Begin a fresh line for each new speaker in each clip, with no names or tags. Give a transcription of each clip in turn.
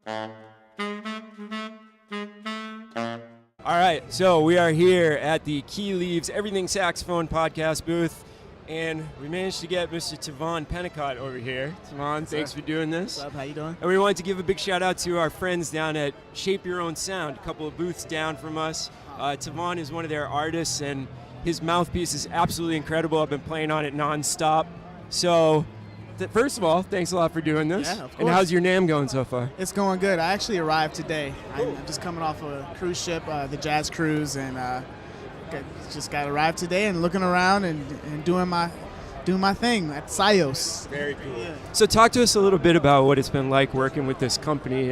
All right, so we are here at the Key Leaves Everything Saxophone podcast booth, and we managed to get Mr. Tivon Pennicott over here. Tivon, thanks for doing this.
What's up? How you doing?
And we wanted to give a big shout out to our friends down at Shape Your Own Sound, a couple of booths down from us. Tivon is one of their artists, and his mouthpiece is absolutely incredible. I've been playing on it nonstop. So, first of all, thanks a lot for doing this.
Yeah, of course.
And how's your NAMM going so far?
It's going good. I actually arrived today. I'm just coming off a cruise ship, the Jazz Cruise, and just got arrived today and looking around and doing my thing at Sios.
Very cool.
Yeah.
So talk to us a little bit about what it's been like working with this company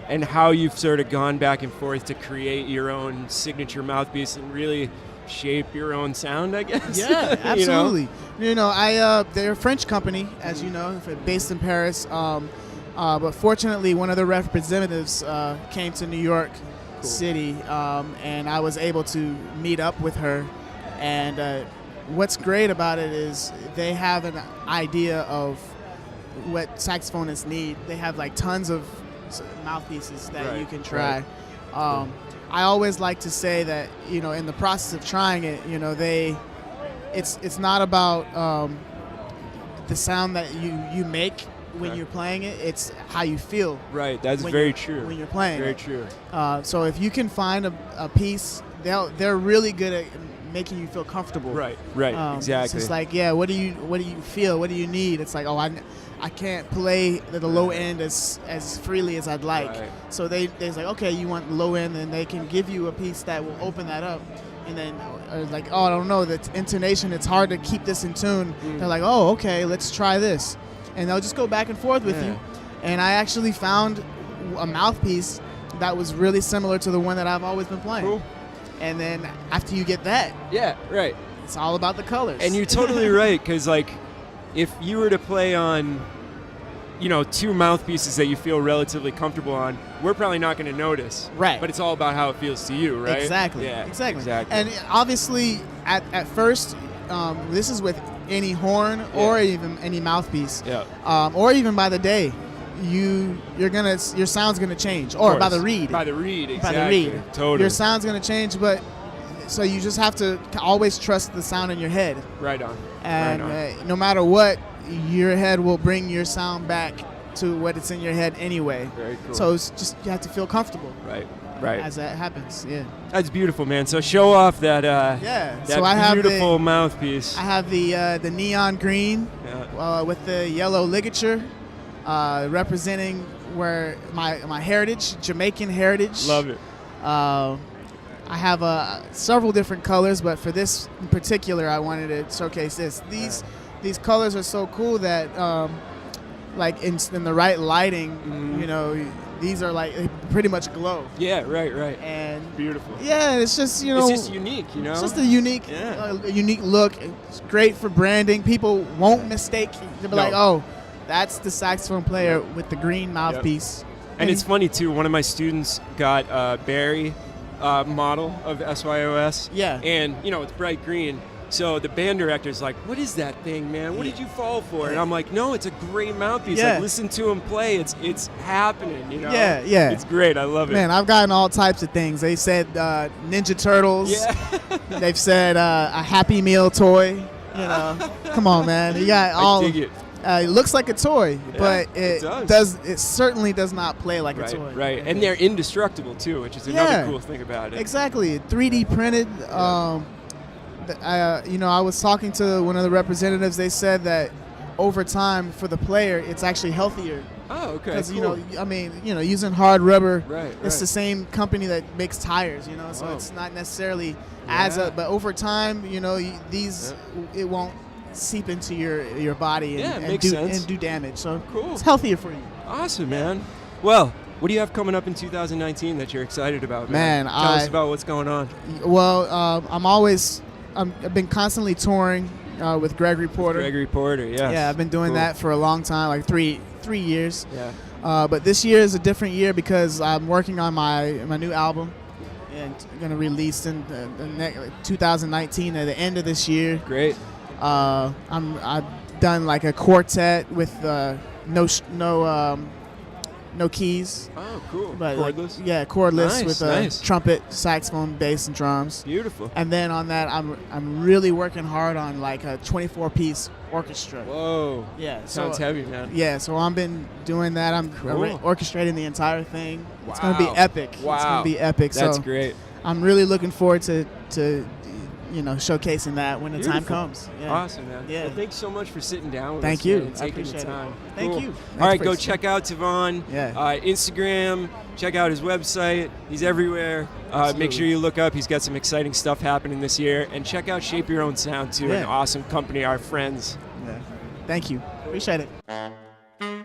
and how you've sort of gone back and forth to create your own signature mouthpiece and really shape your own sound, I guess.
Yeah, absolutely. They're a French company, as you know, based in Paris. But fortunately, one of the representatives came to New York City, and I was able to meet up with her. And what's great about it is they have an idea of what saxophonists need. They have like tons of mouthpieces that you can try.
Right.
I always like to say that, in the process of trying it, it's not about the sound that you make when you're playing it. It's how you feel.
Right, that's very true.
When you're playing.
Very true.
So if you can find a piece, they're really good at making you feel comfortable.
Right, exactly.
It's just like, what do you feel? What do you need? It's like, I can't play the low end as freely as I'd like.
Right.
So they're like, okay, you want the low end, and they can give you a piece that will open that up. And then like, I don't know, the intonation, it's hard to keep this in tune. They're like, okay, let's try this. And they'll just go back and forth with you. And I actually found a mouthpiece that was really similar to the one that I've always been playing. Cool. And then after you get that, it's all about the colors.
And you're totally right, because like, if you were to play on, two mouthpieces that you feel relatively comfortable on, we're probably not going to notice.
Right.
But it's all about how it feels to you, right?
Exactly.
Yeah.
Exactly. And obviously, at first, this is with any horn or even any mouthpiece.
Yeah.
Or even by the day, your sound's gonna change. Or by the reed.
By the reed, exactly.
By the reed.
Totally.
Your sound's gonna change, so you just have to always trust the sound in your head.
Right on.
And no matter what, your head will bring your sound back to what it's in your head anyway.
Very cool.
So it's just, you have to feel comfortable.
Right.
As that happens, yeah.
That's beautiful, man. So show off that
So I have
beautiful mouthpiece.
I have the neon green with the yellow ligature, representing where my heritage, Jamaican heritage.
Love it.
I have several different colors, but for this in particular, I wanted to showcase this. These colors are so cool that, like in the right lighting, these are like they pretty much glow.
Yeah, right.
And
beautiful.
Yeah, it's just
it's just unique,
It's just a unique, unique look. It's great for branding. People won't mistake. They'll be like, oh, that's the saxophone player with the green mouthpiece.
Yep. And it's funny too. One of my students got a Barry model of SYOS.
Yeah.
And it's bright green. So the band director's like, what is that thing, man? What did you fall for? And I'm like, no, it's a great mouthpiece.
Yeah.
Like, listen to him play. It's happening,
Yeah.
It's great. I love it.
Man, I've gotten all types of things. They said Ninja Turtles.
Yeah.
They've said a Happy Meal toy. Come on, man. You got all.
I dig it.
It looks like a toy, but it
does.
It certainly does not play like a toy.
Right, and they're indestructible too, which is another cool thing about it.
Exactly, 3D printed. I was talking to one of the representatives. They said that over time, for the player, it's actually healthier.
Oh, okay.
Because
cool.
using hard rubber,
right.
It's the same company that makes tires. So it's not necessarily but over time, it won't seep into your body and do damage. So
cool.
It's healthier for you.
Awesome, man. Well, what do you have coming up in 2019 that you're excited about, man? Tell us about what's going on.
Well, I've been constantly touring with Gregory Porter.
Gregory Porter, yeah.
Yeah, I've been doing that for a long time, like three years.
Yeah.
But this year is a different year because I'm working on my new album and going to release in 2019 at the end of this year.
Great.
I've done like a quartet with no no keys.
Oh, cool.
But
Cordless?
yeah, cordless
Nice,
with
nice.
trumpet, saxophone, bass, and drums.
Beautiful.
And then on that, I'm really working hard on like a 24-piece orchestra.
Whoa.
Yeah,
Sounds heavy, man.
Yeah, so I've been doing that. I'm
Cool.
orchestrating the entire thing. It's
Wow.
gonna be epic.
Wow.
It's gonna be epic.
That's
so
great.
I'm really looking forward to showcasing that when the time
Beautiful.
comes. Yeah.
Awesome, man.
Yeah.
Well, thanks so much for sitting down with
Thank
us,
you.
man, and
I
taking the
appreciate it.
time.
Thank
Cool.
you.
All
Thanks
right,
for
go
it.
check out Tivon.
Yeah.
Instagram. Check out his website. He's everywhere. Make sure you look up. He's got some exciting stuff happening this year. And check out Shape Your Own Sound, too.
Yeah.
An awesome company, our friends.
Yeah. Thank you. Appreciate it.